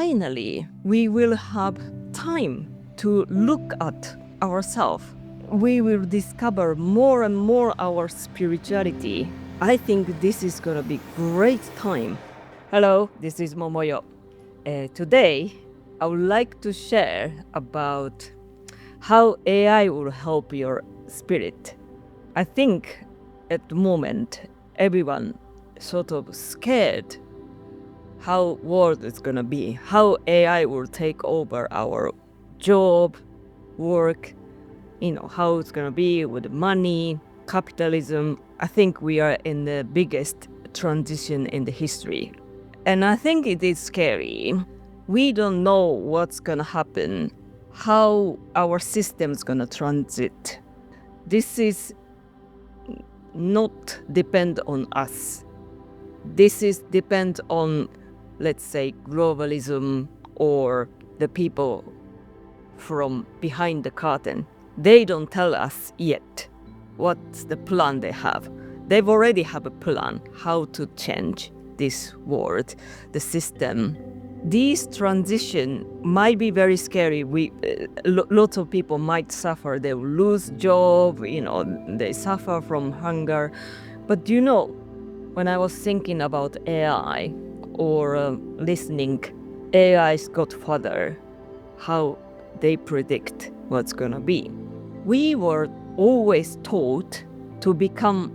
finally we will have time to look at ourselves. We will discover more and more our spirituality. I think this is gonna be great time. Hello, this is Momoyo. Today, I would like to share about how AI will help your spirit. I think at the moment, everyone sort of scared how world is gonna be, how AI will take over our job, work, how it's gonna be with money, capitalism. I think we are in the biggest transition in the history. And I think it is scary. We don't know what's gonna happen, how our system's gonna transit. This is not depend on us. This is depend on, let's say, globalism or the people from behind the curtain. They don't tell us yet what's the plan they have. They've already have a plan how to change this world, the system. These transition might be very scary. Lots of people might suffer. They will lose job. They suffer from hunger. But when I was thinking about AI or listening AI's godfather, how they predict what's gonna be, we were always taught to become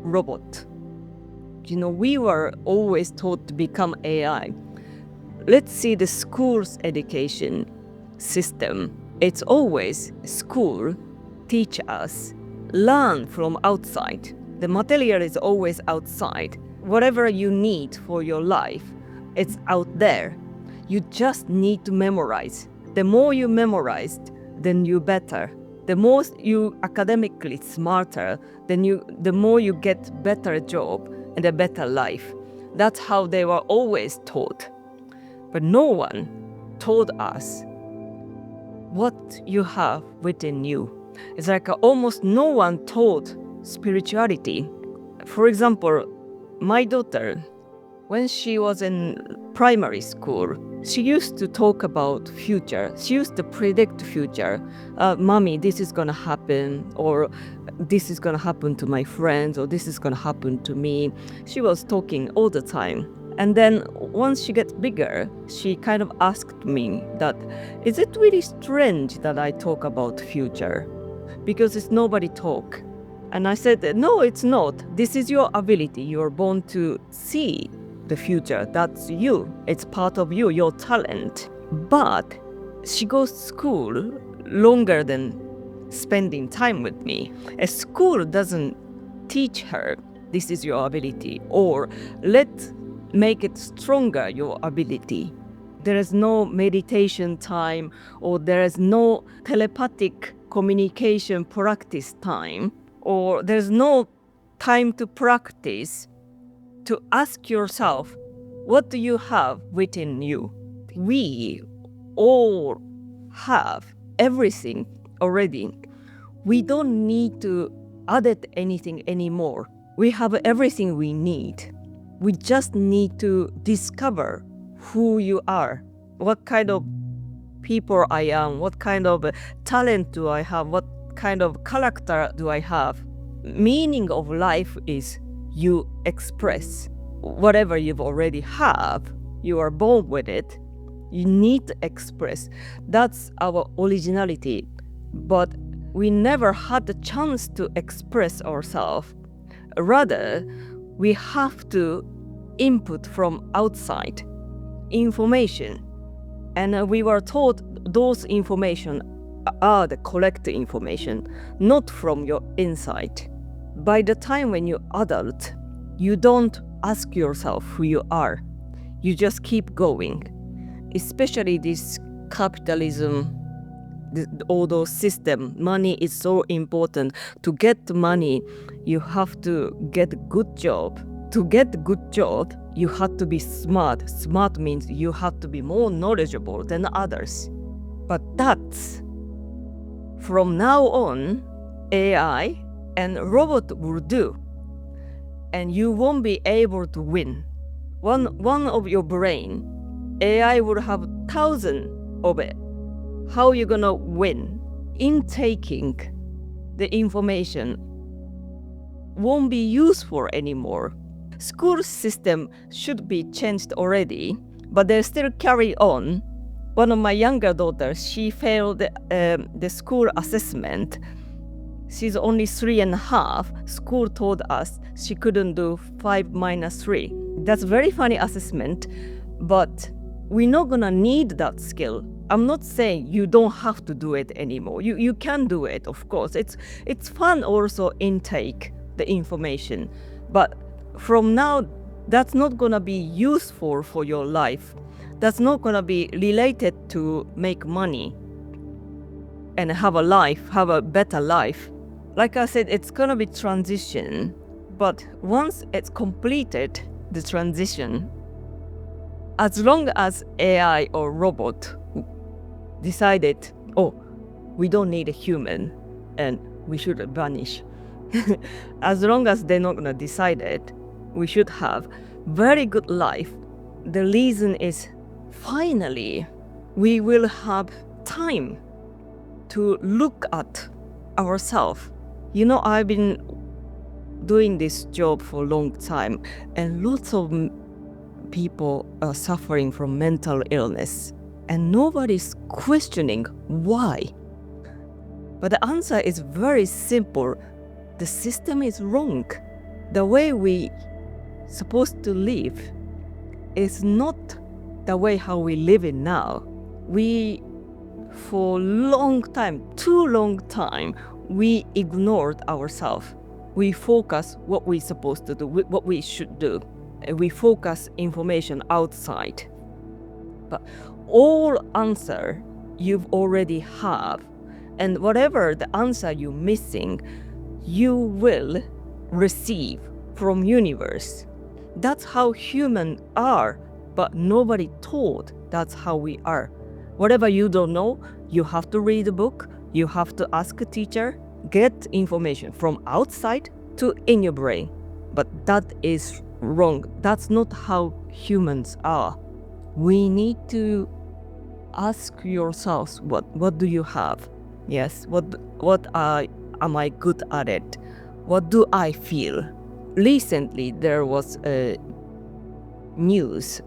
robot. We were always taught to become AI. Let's see the school's education system. It's always school teach us, learn from outside. The material is always outside. Whatever you need for your life, it's out there. You just need to memorize. The more you memorized, then you better. The more you academically smarter, the more you get better job and a better life. That's how they were always taught. But no one told us what you have within you. It's like almost no one taught spirituality. For example, my daughter, when she was in primary school, she used to talk about future. She used to predict future. Mommy, this is gonna happen, or this is gonna happen to my friends, or this is gonna happen to me. She was talking all the time. And then once she gets bigger, she kind of asked me that, is it really strange that I talk about future? Because it's nobody talk. And I said, no, it's not. This is your ability. You're born to see the future. That's you. It's part of you, your talent. But she goes to school longer than spending time with me. A school doesn't teach her this is your ability, or let's make it stronger, your ability. There is no meditation time, or there is no telepathic communication practice time, or there's no time to practice to ask yourself, what do you have within you? We all have everything already. We don't need to add anything anymore. We have everything we need. We just need to discover who you are, what kind of people I am, what kind of talent do I have, what kind of character do I have. Meaning of life is you express whatever you've already have. You are born with it. You need to express. That's our originality. But we never had the chance to express ourselves. Rather, we have to input from outside information. And we were taught those information are the correct information, not from your inside. By the time when you're adult, you don't ask yourself who you are. You just keep going. Especially this capitalism, all those system, money is so important. To get money, you have to get a good job. To get a good job, you have to be smart. Smart means you have to be more knowledgeable than others. But that's, from now on, AI and robot will do. And you won't be able to win. One of your brain AI would have thousands of it. How are you gonna win? Intaking the information won't be useful anymore. School system should be changed already, but they still carry on. One of my younger daughters, she failed the school assessment. She's only 3.5. School told us she couldn't do 5 minus 3. That's very funny assessment, but we're not gonna need that skill. I'm not saying you don't have to do it anymore. You can do it, of course. It's fun also intake the information, but from now, that's not gonna be useful for your life. That's not gonna be related to make money and have a better life. Like I said, it's gonna be transition, but once it's completed, the transition, as long as AI or robot decided, oh, we don't need a human and we should vanish. As long as they're not gonna decide it, we should have very good life. The reason is finally we will have time to look at ourselves. You know, I've been doing this job for a long time, and lots of people are suffering from mental illness, and nobody's questioning why. But the answer is very simple. The system is wrong. The way we supposed to live is not the way how we live in now. We, for long time, too long time, we ignored ourselves. We focus what we're supposed to do, what we should do. And we focus information outside. But all answer you've already have, and whatever the answer you're missing, you will receive from universe. That's how humans are, but nobody told that's how we are. Whatever you don't know, you have to read a book, you have to ask a teacher, get information from outside to in your brain. But that is wrong. That's not how humans are. We need to ask yourselves, what do you have? Yes, am I good at it? What do I feel? Recently, there was a news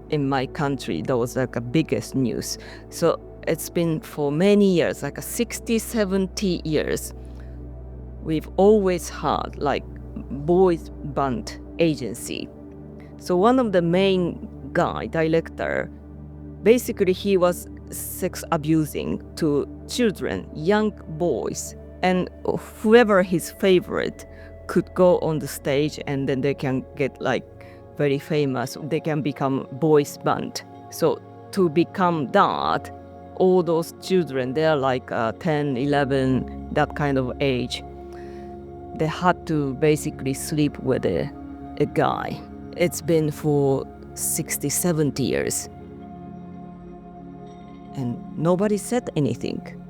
in my country that was like a biggest news. So it's been for many years, like a 60, 70 years. We've always had like boys band agency. So one of the main director, basically he was sex abusing to children, young boys, and whoever his favorite could go on the stage, and then they can get like very famous. They can become boys band. So to become that, all those children, they're like 10, 11, that kind of age. They had to basically sleep with a guy. It's been for 60, 70 years. And nobody said anything.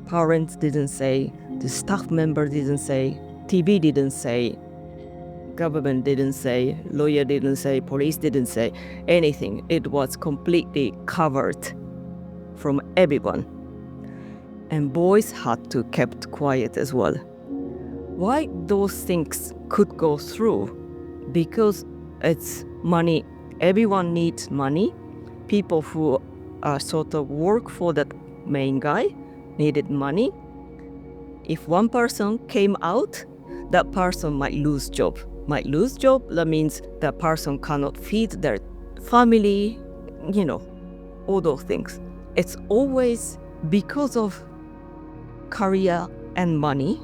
Parents didn't say, the staff member didn't say, TV didn't say, government didn't say, lawyer didn't say, police didn't say anything. It was completely covered from everyone. And boys had to kept quiet as well. Why those things could go through? Because it's money. Everyone needs money. People who sort of work for that main guy needed money. If one person came out, that person might lose job. That means that person cannot feed their family, all those things. It's always because of career and money.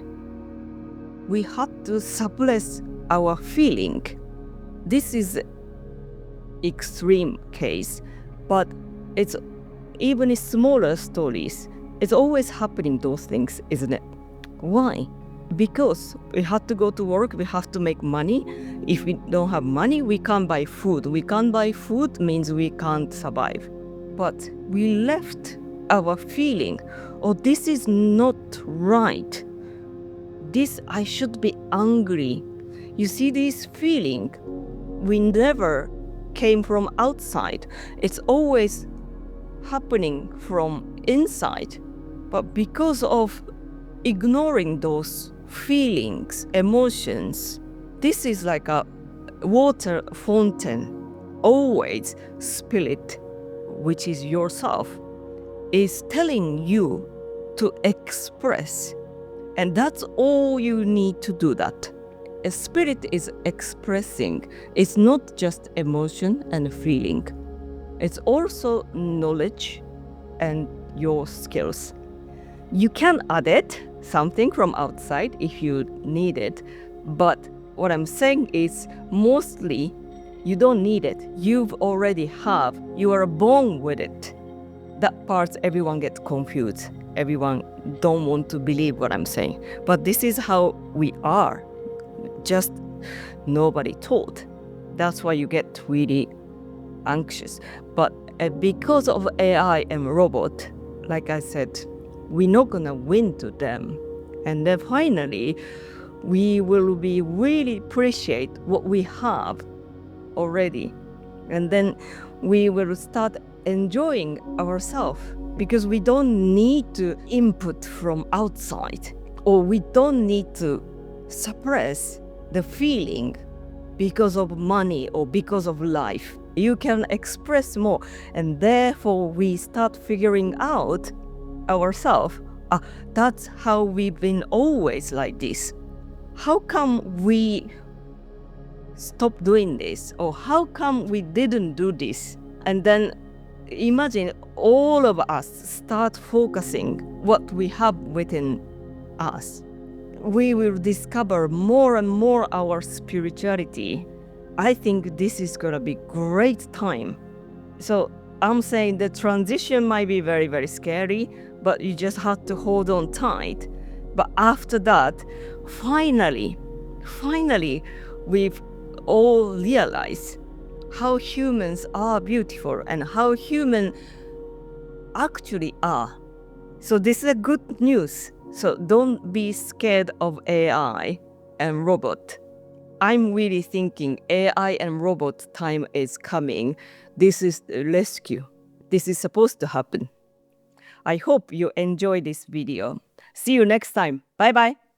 We had to suppress our feeling. This is extreme case, but it's even in smaller stories. It's always happening, those things, isn't it? Why? Because we have to go to work, we have to make money. If we don't have money, we can't buy food. We can't buy food means we can't survive. But we left our feeling, oh, this is not right. I should be angry. You see, this feeling, we never came from outside. It's always happening from inside. But because of ignoring those feelings, emotions, this is like a water fountain. Always spirit, which is yourself, is telling you to express. And that's all you need to do that. A spirit is expressing. It's not just emotion and feeling. It's also knowledge and your skills. You can add it, something from outside if you need it. But what I'm saying is mostly you don't need it. You've already have. You are born with it. That part everyone gets confused. Everyone don't want to believe what I'm saying. But this is how we are. Just nobody taught. That's why you get really anxious. But because of AI and robot, like I said, we're not gonna win to them. And then finally, we will be really appreciate what we have already. And then we will start enjoying ourselves because we don't need to input from outside, or we don't need to suppress the feeling because of money or because of life. You can express more, and therefore we start figuring out ourselves. That's how we've been always like this. How come we stop doing this? Or how come we didn't do this? And then imagine all of us start focusing what we have within us. We will discover more and more our spirituality. I think this is gonna be great time. So I'm saying the transition might be very, very scary, but you just have to hold on tight. But after that, finally, we've all realized how humans are beautiful and how humans actually are. So this is a good news. So don't be scared of AI and robot. I'm really thinking AI and robot time is coming. This is the rescue. This is supposed to happen. I hope you enjoy this video. See you next time. Bye bye.